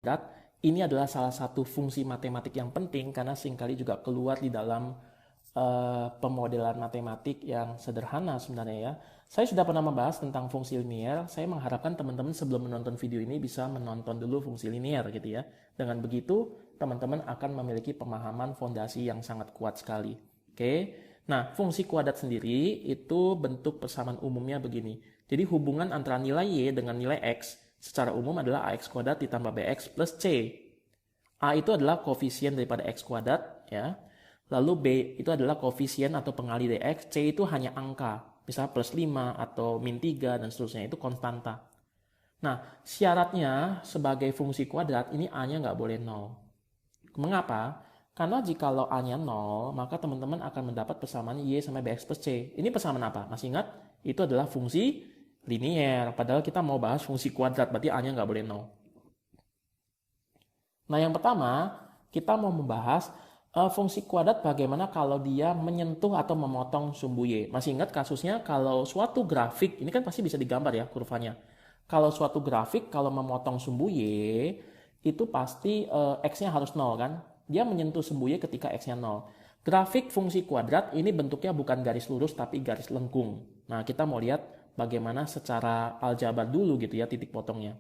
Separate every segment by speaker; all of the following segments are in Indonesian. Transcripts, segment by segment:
Speaker 1: kuadrat ini adalah salah satu fungsi matematik yang penting karena seringkali juga keluar di dalam pemodelan matematik yang sederhana sebenarnya ya. Saya sudah pernah membahas tentang fungsi linier. Saya mengharapkan teman-teman sebelum menonton video ini bisa menonton dulu fungsi linier gitu ya. Dengan begitu, teman-teman akan memiliki pemahaman fondasi yang sangat kuat sekali. Oke. Nah, fungsi kuadrat sendiri itu bentuk persamaan umumnya begini. Jadi hubungan antara nilai y dengan nilai x secara umum adalah ax kuadrat ditambah bx plus c. A itu adalah koefisien daripada x kuadrat ya. Lalu B itu adalah koefisien atau pengali dari X. C itu hanya angka. Misalnya plus 5 atau min 3 dan seterusnya. Itu konstanta. Nah, syaratnya sebagai fungsi kuadrat ini A-nya nggak boleh 0. Mengapa? Karena jika A-nya 0, maka teman-teman akan mendapat persamaan Y sama Bx plus C. Ini persamaan apa? Masih ingat? Itu adalah fungsi linier. Padahal kita mau bahas fungsi kuadrat, berarti A-nya nggak boleh 0. Nah, yang pertama, kita mau membahas fungsi kuadrat bagaimana kalau dia menyentuh atau memotong sumbu Y. Masih ingat kasusnya kalau suatu grafik, ini kan pasti bisa digambar ya kurvanya. Kalau suatu grafik, kalau memotong sumbu Y, itu pasti X-nya harus 0 kan. Dia menyentuh sumbu Y ketika X-nya 0. Grafik fungsi kuadrat ini bentuknya bukan garis lurus tapi garis lengkung. Nah, kita mau lihat bagaimana secara aljabar dulu gitu ya titik potongnya.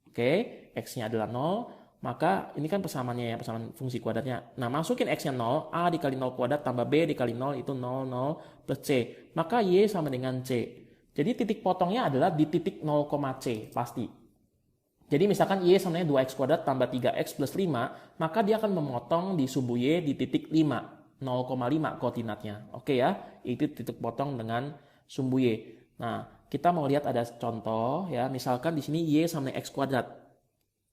Speaker 1: Oke, X-nya adalah 0. Maka ini kan persamaannya ya, persamaan fungsi kuadratnya. Nah, masukin X-nya 0, A dikali 0 kuadrat tambah B dikali 0 itu 0, 0 plus C. Maka Y sama dengan C. Jadi titik potongnya adalah di titik 0, C, pasti. Jadi misalkan Y sama dengan 2X kuadrat tambah 3X plus 5, maka dia akan memotong di sumbu Y di titik 5, 0,5 koordinatnya. Oke ya, itu titik potong dengan sumbu Y. Nah, kita mau lihat ada contoh ya, misalkan di sini Y sama dengan X kuadrat.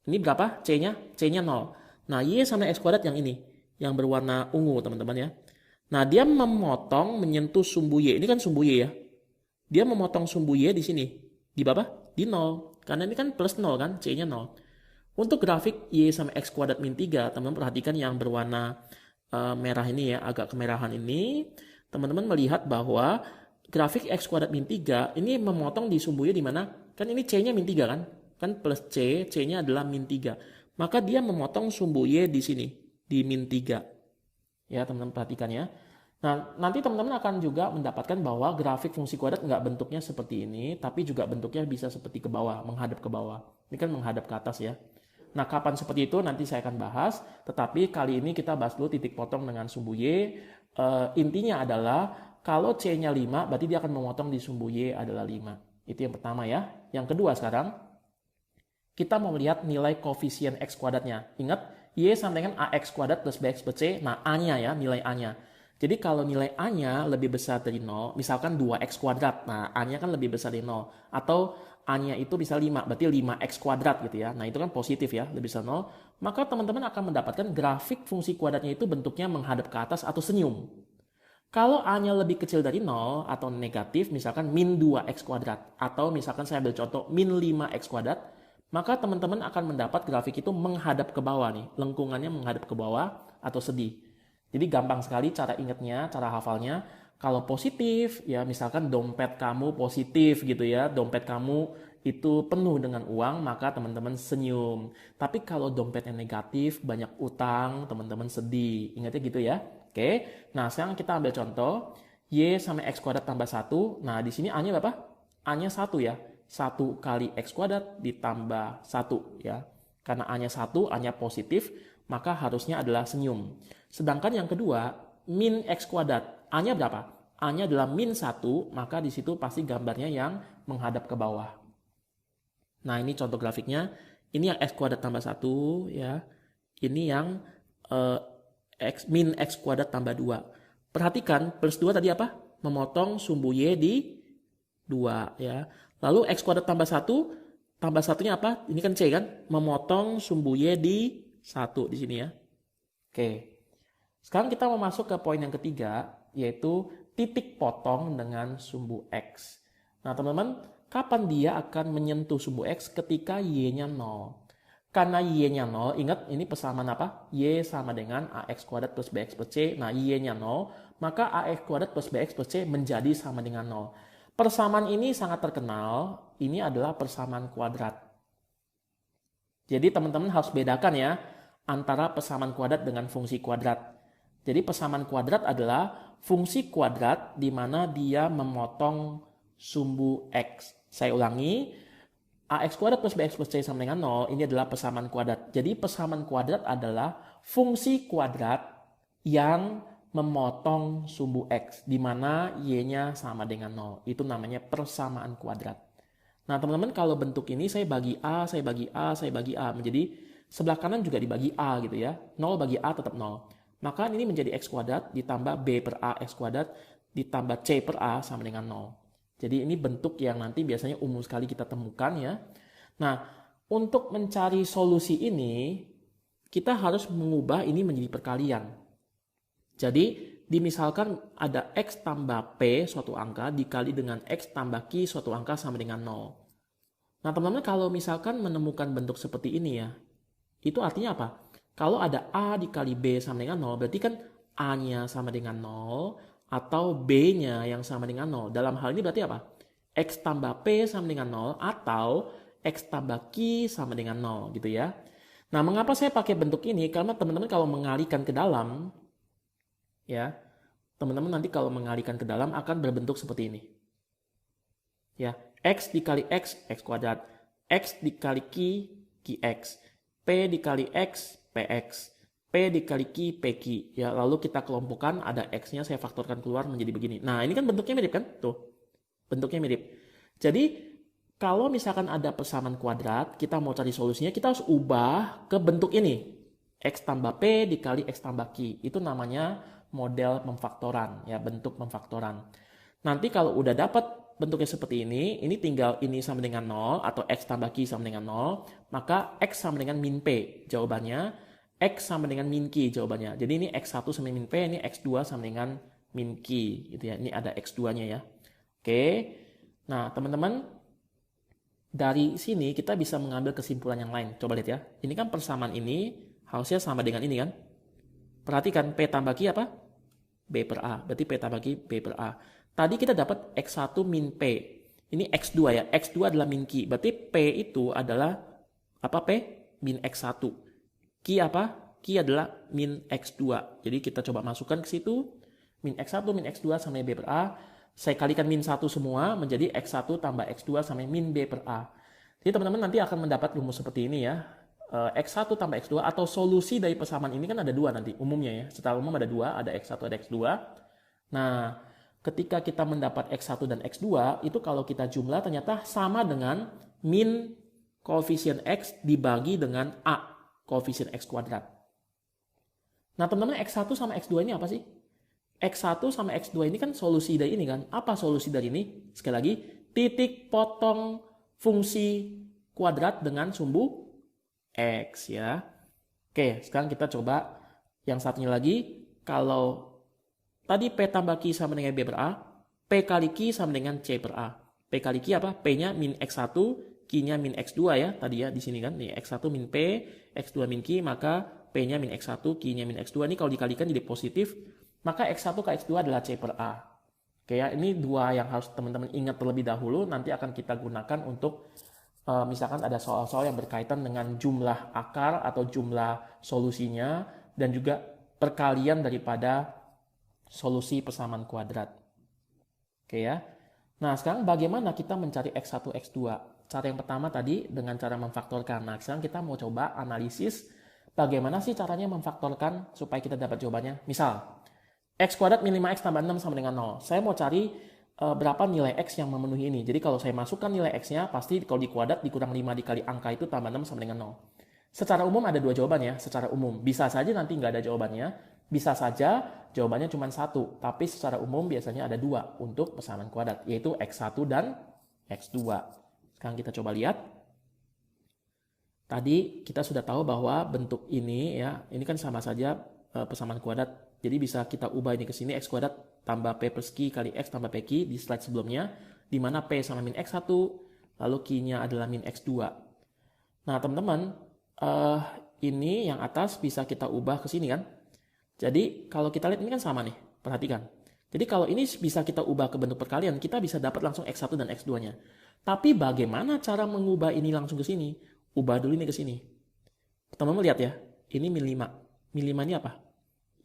Speaker 1: Ini berapa? C-nya? C-nya 0. Nah, Y sama X kuadrat yang ini. Yang berwarna ungu, teman-teman ya. Nah, dia memotong menyentuh sumbu Y. Ini kan sumbu Y ya. Dia memotong sumbu Y di sini. Di berapa? Di 0. Karena ini kan plus 0 kan? C-nya 0. Untuk grafik Y sama X kuadrat min 3, teman-teman perhatikan yang berwarna merah ini ya. Agak kemerahan ini. Teman-teman melihat bahwa grafik X kuadrat min 3 ini memotong di sumbu Y di mana? Kan ini C-nya min 3 kan? Kan plus C, C-nya adalah min 3. Maka dia memotong sumbu Y di sini, di min 3. Ya, teman-teman perhatikan ya. Nah, nanti teman-teman akan juga mendapatkan bahwa grafik fungsi kuadrat nggak bentuknya seperti ini, tapi juga bentuknya bisa seperti ke bawah, menghadap ke bawah. Ini kan menghadap ke atas ya. Nah, kapan seperti itu nanti saya akan bahas, tetapi kali ini kita bahas dulu titik potong dengan sumbu Y. Intinya adalah kalau C-nya 5, berarti dia akan memotong di sumbu Y adalah 5. Itu yang pertama ya. Yang kedua sekarang, kita mau melihat nilai koefisien X kuadratnya. Ingat, Y sama dengan AX kuadrat plus BX plus C. Nah, A-nya ya, nilai A-nya. Jadi kalau nilai A-nya lebih besar dari 0, misalkan 2X kuadrat. Nah, A-nya kan lebih besar dari 0. Atau A-nya itu bisa 5, berarti 5X kuadrat gitu ya. Nah, itu kan positif ya, lebih besar 0. Maka teman-teman akan mendapatkan grafik fungsi kuadratnya itu bentuknya menghadap ke atas atau senyum. Kalau A-nya lebih kecil dari 0 atau negatif, misalkan min 2X kuadrat. Atau misalkan saya ambil contoh min 5X kuadrat, maka teman-teman akan mendapat grafik itu menghadap ke bawah nih, lengkungannya menghadap ke bawah atau sedih. Jadi gampang sekali cara ingatnya, cara hafalnya. Kalau positif, ya misalkan dompet kamu positif gitu ya, dompet kamu itu penuh dengan uang, maka teman-teman senyum. Tapi kalau dompetnya negatif, banyak utang, teman-teman sedih. Ingatnya gitu ya. Oke, nah sekarang kita ambil contoh, Y sama X kuadrat tambah 1. Nah di sini A-nya berapa? A-nya 1 ya. 1 kali X kuadrat ditambah 1 ya. Karena A-nya 1, A-nya positif, maka harusnya adalah senyum. Sedangkan yang kedua, min X kuadrat. A-nya berapa? A-nya adalah min 1, maka di situ pasti gambarnya yang menghadap ke bawah. Nah, ini contoh grafiknya. Ini yang X kuadrat tambah 1 ya. Ini yang min X kuadrat tambah 2. Perhatikan, plus 2 tadi apa? Memotong sumbu Y di 2 ya. Lalu X kuadrat tambah 1, tambah satunya apa? Ini kan C kan? Memotong sumbu Y di 1 di sini ya. Oke. Sekarang kita mau masuk ke poin yang ketiga, yaitu titik potong dengan sumbu X. Nah teman-teman, kapan dia akan menyentuh sumbu X? Ketika Y-nya 0. Karena Y-nya 0, ingat ini persamaan apa? Y sama dengan AX kuadrat plus BX plus C. Nah Y-nya 0, maka AX kuadrat plus BX plus C menjadi sama dengan 0. Persamaan ini sangat terkenal, ini adalah persamaan kuadrat. Jadi teman-teman harus bedakan ya antara persamaan kuadrat dengan fungsi kuadrat. Jadi persamaan kuadrat adalah fungsi kuadrat di mana dia memotong sumbu X. Saya ulangi, AX kuadrat plus BX plus C sama dengan 0, ini adalah persamaan kuadrat. Jadi persamaan kuadrat adalah fungsi kuadrat yang memotong sumbu X, di mana Y-nya sama dengan 0. Itu namanya persamaan kuadrat. Nah teman-teman, kalau bentuk ini saya bagi A, saya bagi A, saya bagi A. Menjadi sebelah kanan juga dibagi A gitu ya. 0 bagi A tetap 0. Maka ini menjadi X kuadrat ditambah B per A X kuadrat ditambah C per A sama dengan 0. Jadi ini bentuk yang nanti biasanya umum sekali kita temukan ya. Nah, untuk mencari solusi ini, kita harus mengubah ini menjadi perkalian. Jadi, dimisalkan ada X tambah P suatu angka dikali dengan X tambah Q suatu angka sama dengan 0. Nah, teman-teman kalau misalkan menemukan bentuk seperti ini ya, itu artinya apa? Kalau ada A dikali B sama dengan 0, berarti kan A-nya sama dengan 0, atau B-nya yang sama dengan 0. Dalam hal ini berarti apa? X tambah P sama dengan 0 atau X tambah Q sama dengan 0 gitu ya. Nah, mengapa saya pakai bentuk ini? Karena teman-teman kalau mengalihkan ke dalam, ya, teman-teman nanti kalau mengalihkan ke dalam akan berbentuk seperti ini. Ya, X dikali X, X kuadrat. X dikali Q, QX. P dikali X, PX. P dikali Q, PQ. Ya, lalu kita kelompokkan, ada X-nya saya faktorkan keluar menjadi begini. Nah, ini kan bentuknya mirip kan? Tuh, bentuknya mirip. Jadi, kalau misalkan ada persamaan kuadrat, kita mau cari solusinya, kita harus ubah ke bentuk ini. X tambah P dikali X tambah Q. Itu namanya model pemfaktoran, ya, bentuk pemfaktoran. Nanti kalau udah dapat bentuknya seperti ini tinggal ini sama dengan 0, atau X tambah Q sama dengan 0, maka X sama dengan min P, jawabannya. X sama dengan min Q jawabannya. Jadi ini X1 sama min P, ini X2 sama dengan min Q gitu ya. Ini ada X2-nya ya. Oke. Nah, teman-teman, dari sini kita bisa mengambil kesimpulan yang lain. Coba lihat ya. Ini kan persamaan ini harusnya sama dengan ini kan. Perhatikan P tambah Q apa? B per A. Berarti P tambah Q B per A. Tadi kita dapat X1 min P. Ini X2 ya. X2 adalah min Q. Berarti P itu adalah apa P? Min X1. Q apa? Q adalah min X2. Jadi kita coba masukkan ke situ. Min X1, min X2 sama B per A. Saya kalikan min 1 semua menjadi X1 tambah X2 sama min B per A. Jadi teman-teman nanti akan mendapat rumus seperti ini ya. X1 tambah X2 atau solusi dari persamaan ini kan ada dua nanti umumnya ya. Secara umum ada dua, ada X1 ada X2. Nah, ketika kita mendapat X1 dan X2, itu kalau kita jumlah ternyata sama dengan min koefisien X dibagi dengan A, koefisien X kuadrat. Nah teman-teman, X1 sama X2 ini apa sih? X1 sama X2 ini kan solusi dari ini kan. Apa solusi dari ini? Sekali lagi, titik potong fungsi kuadrat dengan sumbu X ya. Oke, sekarang kita coba yang satunya lagi. Kalau tadi P tambah Q sama dengan B per A, P kali Q sama dengan C per A. P kali Q apa? P-nya min X1, Q-nya min X2 ya. Tadi ya di sini kan. Nih, X1 min P, X2 min Q, maka P-nya min X1, Q-nya min X2. Ini kalau dikalikan jadi positif, maka X1 ke X2 adalah C per A. Oke ya, ini dua yang harus teman-teman ingat terlebih dahulu. Nanti akan kita gunakan untuk misalkan ada soal-soal yang berkaitan dengan jumlah akar atau jumlah solusinya dan juga perkalian daripada solusi persamaan kuadrat. Oke ya. Nah, sekarang bagaimana kita mencari X1, X2? Cara yang pertama tadi dengan cara memfaktorkan. Nah, sekarang kita mau coba analisis bagaimana sih caranya memfaktorkan supaya kita dapat jawabannya. Misal, X kuadrat min 5X tambah 6 sama dengan 0. Saya mau cari berapa nilai X yang memenuhi ini. Jadi kalau saya masukkan nilai X-nya, pasti kalau di kuadrat dikurang 5 dikali angka itu tambah 6 sama dengan 0. Secara umum ada dua jawaban ya, secara umum. Bisa saja nanti nggak ada jawabannya, bisa saja jawabannya cuma satu. Tapi secara umum biasanya ada dua untuk persamaan kuadrat, yaitu X1 dan X2. Sekarang kita coba lihat. Tadi kita sudah tahu bahwa bentuk ini ya, ini kan sama saja persamaan kuadrat. Jadi bisa kita ubah ini ke sini, X kuadrat tambah P plus Q kali X tambah PQ di slide sebelumnya, di mana P sama min X1, lalu Q-nya adalah min X2. Nah teman-teman, ini yang atas bisa kita ubah ke sini kan. Jadi kalau kita lihat ini kan sama nih, perhatikan. Jadi kalau ini bisa kita ubah ke bentuk perkalian, kita bisa dapat langsung X1 dan X2-nya. Tapi bagaimana cara mengubah ini langsung ke sini? Ubah dulu ini ke sini. Teman-teman lihat ya, ini min 5. Min 5 ini apa?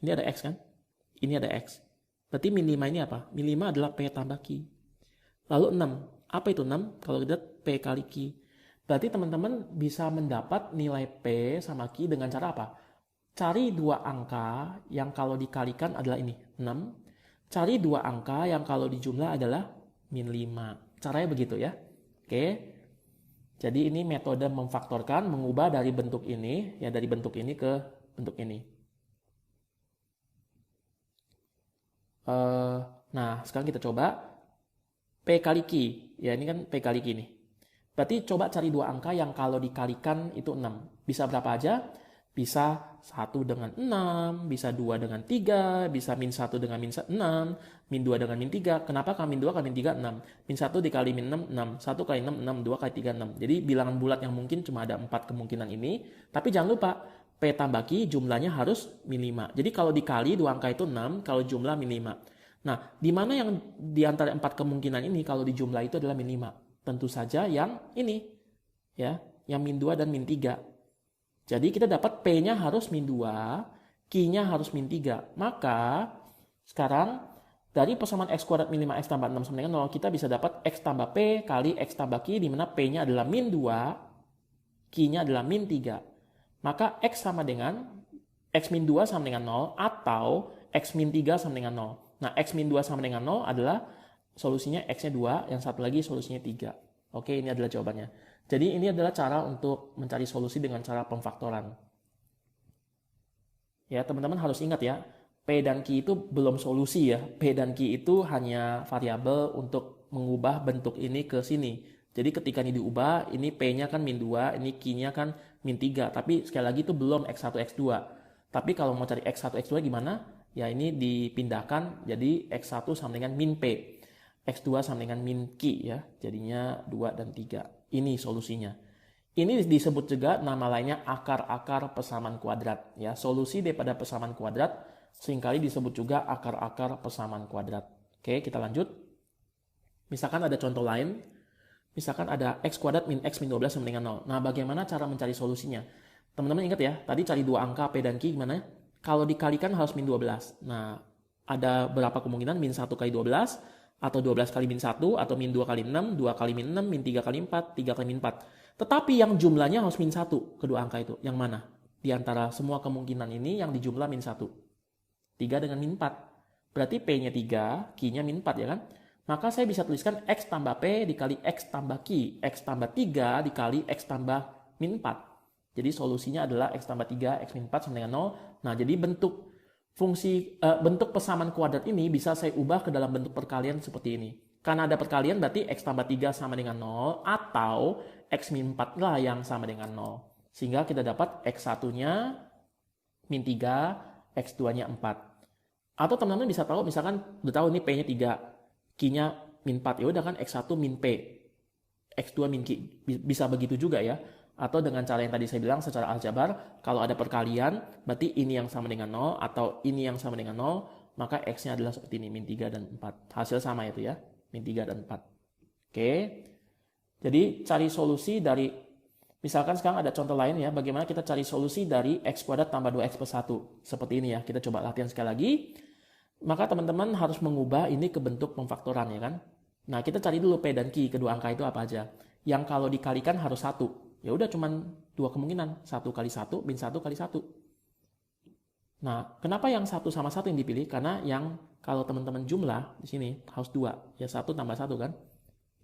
Speaker 1: Ini ada X kan? Ini ada X. Berarti min 5 ini apa? Min 5 adalah P tambah Q. Lalu 6. Apa itu 6? Kalau kita lihat P kali Q. Berarti teman-teman bisa mendapat nilai P sama Q dengan cara apa? Cari dua angka yang kalau dikalikan adalah ini, 6. Cari dua angka yang kalau dijumlah adalah min 5. Caranya begitu ya. Oke. Jadi ini metode memfaktorkan, mengubah dari bentuk ini, ya dari bentuk ini ke bentuk ini. Nah, sekarang kita coba P kali Q. Ya, ini kan P kali Q nih. Berarti coba cari dua angka yang kalau dikalikan itu 6. Bisa berapa aja? Bisa 1 dengan 6, bisa 2 dengan 3, bisa min 1 dengan min 6, min 2 dengan min 3. Kenapa kan min 2 kan min 3, 6. Min 1 dikali min 6, 6. 1 kali 6, 6. 2 kali 3, 6. Jadi bilangan bulat yang mungkin cuma ada 4 kemungkinan ini. Tapi jangan lupa, P tambah Q jumlahnya harus min 5. Jadi kalau dikali dua angka itu 6, kalau jumlah min 5. Nah, di mana yang di antara 4 kemungkinan ini kalau dijumlah itu adalah min 5? Tentu saja yang ini. Ya, yang min 2 dan min 3. Jadi kita dapat P-nya harus min 2, Q-nya harus min 3. Maka sekarang dari persamaan X kuadrat min 5X tambah 6 sama dengan 0, kita bisa dapat X tambah P kali X tambah Q, di mana P-nya adalah min 2, Q-nya adalah min 3. Maka X sama dengan X min 2 sama dengan 0 atau X min 3 sama dengan 0. Nah, X min 2 sama dengan 0 adalah solusinya X-nya 2, yang satu lagi solusinya 3. Oke, ini adalah jawabannya. Jadi ini adalah cara untuk mencari solusi dengan cara pemfaktoran. Ya, teman-teman harus ingat ya, P dan Q itu belum solusi ya. P dan Q itu hanya variabel untuk mengubah bentuk ini ke sini. Jadi ketika ini diubah, ini P-nya kan min 2, ini Q-nya kan min 3. Tapi sekali lagi itu belum X1, X2. Tapi kalau mau cari X1, X2 gimana? Ya ini dipindahkan jadi X1 sama dengan min P. X2 sama dengan min Q ya. Jadinya 2 dan 3. Ini solusinya. Ini disebut juga nama lainnya akar-akar persamaan kuadrat. Ya, solusi daripada persamaan kuadrat seringkali disebut juga akar-akar persamaan kuadrat. Oke, kita lanjut. Misalkan ada contoh lain. Misalkan ada X kuadrat min X min 12 sama dengan 0. Nah, bagaimana cara mencari solusinya? Teman-teman ingat ya, tadi cari dua angka P dan Q gimana? Kalau dikalikan harus min 12. Nah, ada berapa kemungkinan? Min 1 kali 12, atau 12 kali min 1, atau min 2 kali 6, 2 kali min 6, min 3 kali 4, 3 kali min 4. Tetapi yang jumlahnya harus min 1, kedua angka itu. Yang mana? Di antara semua kemungkinan ini yang dijumlah min 1. 3 dengan min 4. Berarti P-nya 3, Q-nya min 4 ya kan? Maka saya bisa tuliskan X tambah P dikali X tambah Q. X tambah 3 dikali X tambah min 4. Jadi solusinya adalah X tambah 3, X min 4 sama dengan 0. Nah, jadi bentuk persamaan kuadrat ini bisa saya ubah ke dalam bentuk perkalian seperti ini. Karena ada perkalian berarti X tambah 3 sama dengan 0 atau X min 4 lah yang sama dengan 0. Sehingga kita dapat X1-nya min 3, X2-nya 4. Atau teman-teman bisa tahu misalkan udah tahu ini P-nya 3, Q-nya min 4. Ya udah kan X1 min P, X2 min Q. Bisa begitu juga ya. Atau dengan cara yang tadi saya bilang secara aljabar, kalau ada perkalian, berarti ini yang sama dengan 0, atau ini yang sama dengan 0, maka X-nya adalah seperti ini, min 3 dan 4. Hasil sama itu ya, min 3 dan 4. Oke, jadi cari solusi dari, misalkan sekarang ada contoh lain ya, bagaimana kita cari solusi dari X kuadrat tambah 2X plus 1. Seperti ini ya, kita coba latihan sekali lagi. Maka teman-teman harus mengubah ini ke bentuk pemfaktoran ya kan. Nah, kita cari dulu P dan Q, kedua angka itu apa aja. Yang kalau dikalikan harus 1. Ya udah cuman dua kemungkinan, 1 kali 1 min 1 kali 1. Nah, kenapa yang 1 sama 1 yang dipilih? Karena yang kalau teman-teman jumlah di sini harus 2, ya 1 tambah 1 kan.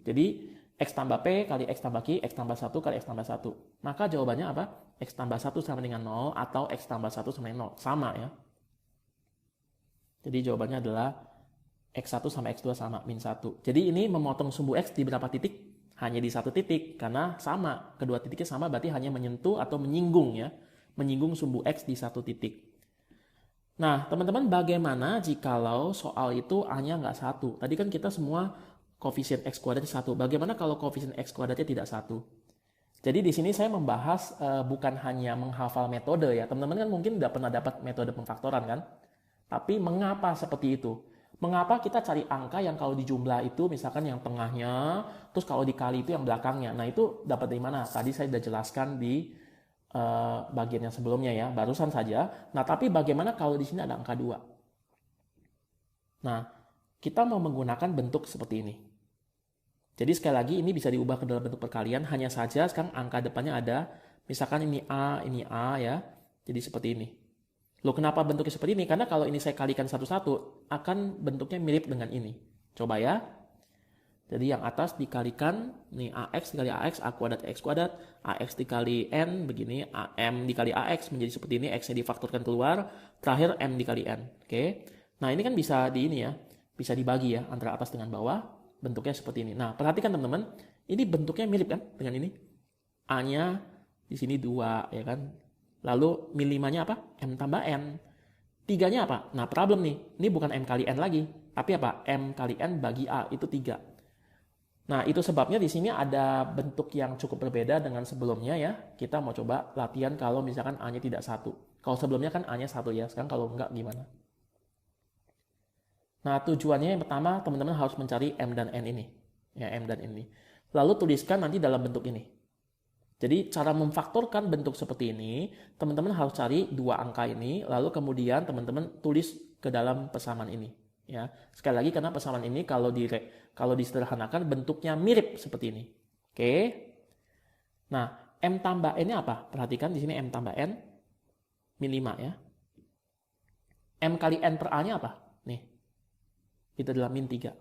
Speaker 1: Jadi X tambah P kali X tambah Q, X tambah 1 kali X tambah 1. Maka jawabannya apa? X tambah 1 sama dengan 0 atau X tambah 1 sama dengan 0. Sama ya. Jadi jawabannya adalah X1 sama X2 sama min 1. Jadi ini memotong sumbu X di berapa titik? Hanya di satu titik, karena sama. Kedua titiknya sama berarti hanya menyentuh atau menyinggung ya. Menyinggung sumbu X di satu titik. Nah, teman-teman bagaimana jikalau soal itu hanya nggak satu? Tadi kan kita semua koefisien X kuadratnya 1. Bagaimana kalau koefisien X kuadratnya tidak 1? Jadi di sini saya membahas bukan hanya menghafal metode ya. Teman-teman kan mungkin udah pernah dapat metode pemfaktoran kan? Tapi mengapa seperti itu? Mengapa kita cari angka yang kalau dijumlah itu misalkan yang tengahnya, terus kalau dikali itu yang belakangnya. Nah itu dapat dari mana? Tadi saya sudah jelaskan di bagian yang sebelumnya ya, barusan saja. Nah, tapi bagaimana kalau di sini ada angka 2? Nah, kita mau menggunakan bentuk seperti ini. Jadi sekali lagi ini bisa diubah ke dalam bentuk perkalian, hanya saja sekarang angka depannya ada, misalkan ini A ya, jadi seperti ini. Loh, kenapa bentuknya seperti ini? Karena kalau ini saya kalikan satu-satu, akan bentuknya mirip dengan ini. Coba ya. Jadi yang atas dikalikan, nih AX dikali AX, A kuadrat X kuadrat, AX dikali N, begini, M dikali AX menjadi seperti ini, X-nya difaktorkan keluar, terakhir M dikali N. Oke. Nah ini kan bisa di ini ya, bisa dibagi ya, antara atas dengan bawah, bentuknya seperti ini. Nah perhatikan teman-teman, ini bentuknya mirip kan dengan ini. A-nya di sini 2, ya kan. Lalu min 5-nya apa? M tambah N. 3-nya apa? Nah problem nih, ini bukan M kali N lagi, tapi apa? M kali N bagi A, itu 3. Nah, itu sebabnya di sini ada bentuk yang cukup berbeda dengan sebelumnya ya. Kita mau coba latihan kalau misalkan A-nya tidak 1. Kalau sebelumnya kan A-nya 1 ya, sekarang kalau enggak gimana? Nah, tujuannya yang pertama teman-teman harus mencari M dan N ini. Ya, M dan N ini. Lalu tuliskan nanti dalam bentuk ini. Jadi cara memfaktorkan bentuk seperti ini, teman-teman harus cari dua angka ini, lalu kemudian teman-teman tulis ke dalam persamaan ini. Ya, sekali lagi karena persamaan ini kalau disederhanakan bentuknya mirip seperti ini. Oke. Nah, M tambah N-nya apa? Perhatikan di sini M tambah N min 5 ya. M kali N per A-nya apa? Nih. Itu adalah min 3.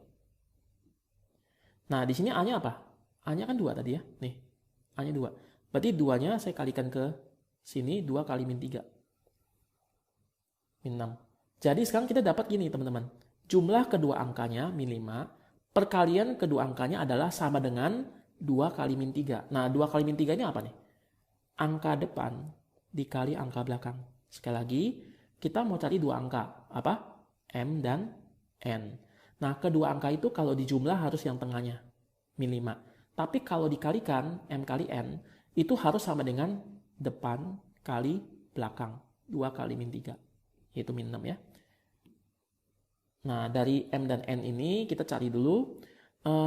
Speaker 1: Nah, di sini A-nya apa? A-nya kan 2 tadi ya. Nih. A-nya 2. Berarti 2-nya saya kalikan ke sini 2 kali min 3. Min 6. Jadi sekarang kita dapat gini teman-teman. Jumlah kedua angkanya min 5, perkalian kedua angkanya adalah sama dengan 2 kali min 3. Nah, 2 kali min 3 ini apa nih? Angka depan dikali angka belakang. Sekali lagi, kita mau cari dua angka. Apa? M dan N. Nah, kedua angka itu kalau dijumlah harus yang tengahnya, min 5. Tapi kalau dikalikan M kali N, itu harus sama dengan depan kali belakang. 2 kali min 3, yaitu min 6 ya. Nah, dari M dan N ini kita cari dulu.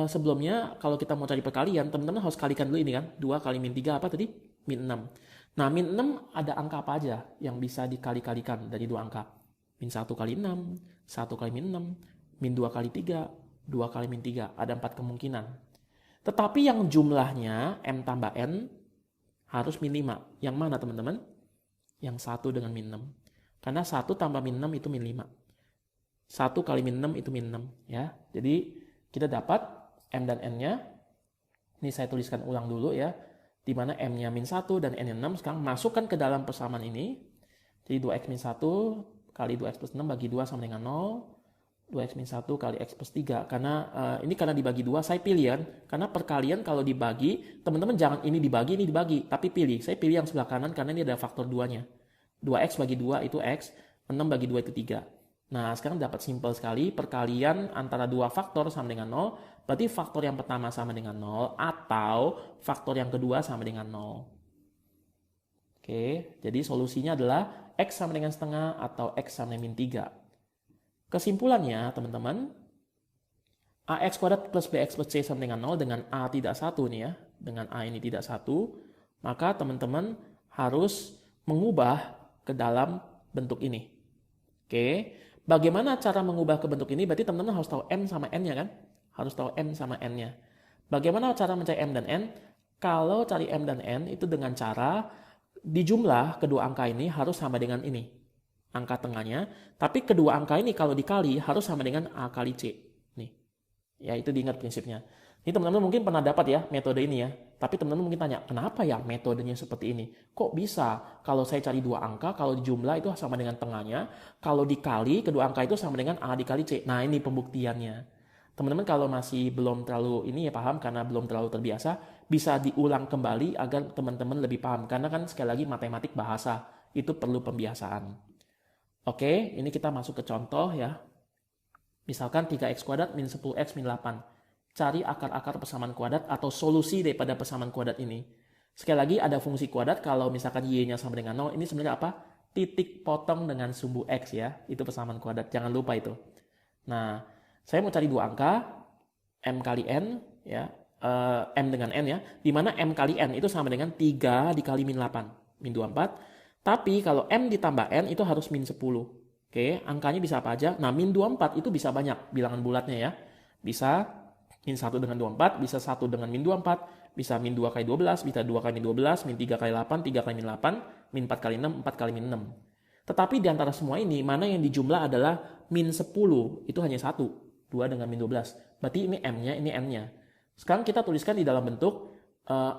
Speaker 1: Sebelumnya kalau kita mau cari perkalian, teman-teman harus kalikan dulu ini kan. 2 kali min 3 apa tadi? Min 6. Nah, min 6 ada angka apa aja yang bisa dikali-kalikan dari dua angka? Min 1 kali 6, 1 kali min 6, min 2 kali 3, 2 kali min 3. Ada 4 kemungkinan. Tetapi yang jumlahnya M tambah N harus min 5. Yang mana teman-teman? Yang 1 dengan min 6. Karena 1 tambah min 6 itu min 5. 1 kali min 6 itu min 6 ya. Jadi kita dapat M dan N-nya. Ini saya tuliskan ulang dulu ya. Di mana M-nya min 1 dan N-nya 6. Sekarang masukkan ke dalam persamaan ini. Jadi 2x min 1 kali 2x plus 6 bagi 2 sama dengan 0. 2x min 1 kali x plus 3. Karena ini karena dibagi 2, saya pilih kan. Karena perkalian kalau dibagi, teman-teman jangan ini dibagi. Tapi pilih. Saya pilih yang sebelah kanan karena ini ada faktor 2-nya. 2x bagi 2 itu x, 6 bagi 2 itu 3. Nah, sekarang dapat simpel sekali, perkalian antara dua faktor sama dengan 0, berarti faktor yang pertama sama dengan 0, atau faktor yang kedua sama dengan 0. Oke, jadi solusinya adalah x sama dengan setengah atau x sama dengan min 3. Kesimpulannya, teman-teman, ax kuadrat plus bx plus c sama dengan 0 dengan a tidak 1 nih ya, dengan a ini tidak 1, maka teman-teman harus mengubah ke dalam bentuk ini. Oke. Bagaimana cara mengubah ke bentuk ini? Berarti teman-teman harus tahu M sama N-nya kan? Harus tahu M sama N-nya. Bagaimana cara mencari M dan N? Kalau cari M dan N itu dengan cara dijumlah kedua angka ini harus sama dengan ini. Angka tengahnya. Tapi kedua angka ini kalau dikali harus sama dengan A kali C. Nih. Ya itu diingat prinsipnya. Ini teman-teman mungkin pernah dapat ya metode ini ya. Tapi teman-teman mungkin tanya, kenapa ya metodenya seperti ini? Kok bisa kalau saya cari dua angka, kalau dijumlah itu sama dengan tengahnya, kalau dikali kedua angka itu sama dengan A dikali C. Nah ini pembuktiannya. Teman-teman kalau masih belum terlalu ini ya paham karena belum terlalu terbiasa, bisa diulang kembali agar teman-teman lebih paham. Karena kan sekali lagi matematik bahasa, itu perlu pembiasaan. Oke, ini kita masuk ke contoh ya. Misalkan 3x kuadrat min 10x min 8. Cari akar-akar persamaan kuadrat atau solusi daripada persamaan kuadrat ini. Sekali lagi ada fungsi kuadrat kalau misalkan y-nya sama dengan 0, ini sebenarnya apa? Titik potong dengan sumbu x ya. Itu persamaan kuadrat, jangan lupa itu. Nah, saya mau cari dua angka, m kali n ya, m dengan n ya, di mana m kali n itu sama dengan 3 dikali min 8. min 24. Tapi kalau M ditambah N itu harus min 10. Oke, angkanya bisa apa aja? Nah, min 24 itu bisa banyak bilangan bulatnya ya. Bisa min 1 dengan 24, bisa 1 dengan min 24, bisa min 2 kali 12, bisa 2 kali min 12, min 3 kali 8, 3 kali min 8, min 4 kali 6, 4 kali min 6. Tetapi di antara semua ini, mana yang dijumlah adalah min 10, itu hanya 1. 2 dengan min 12. Berarti ini M-nya, ini N-nya. Sekarang kita tuliskan di dalam bentuk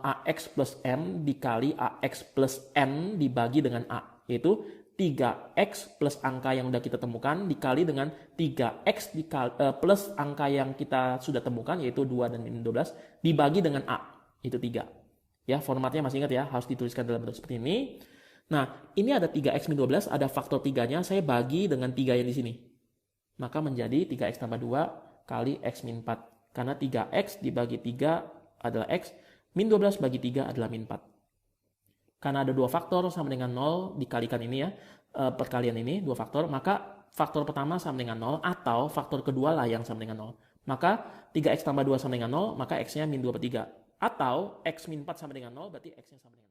Speaker 1: AX plus M dikali AX plus N dibagi dengan A. Yaitu 3X plus angka yang sudah kita temukan dikali dengan 3X plus angka yang kita sudah temukan yaitu 2 dan min 12 dibagi dengan A. Itu 3. Ya, formatnya masih ingat ya, harus dituliskan dalam bentuk seperti ini. Nah, ini ada 3X min 12, ada faktor 3-nya, saya bagi dengan 3 yang di sini. Maka menjadi 3X tambah 2 kali X min 4. Karena 3X dibagi 3 adalah X, min 12 bagi 3 adalah min 4. Karena ada 2 faktor sama dengan 0, dikalikan ini ya, perkalian ini, 2 faktor, maka faktor pertama sama dengan 0, atau faktor kedua lah yang sama dengan 0. Maka 3X tambah 2 sama dengan 0, maka X-nya min 2 per 3. Atau X min 4 sama dengan 0, berarti X-nya sama dengan 0.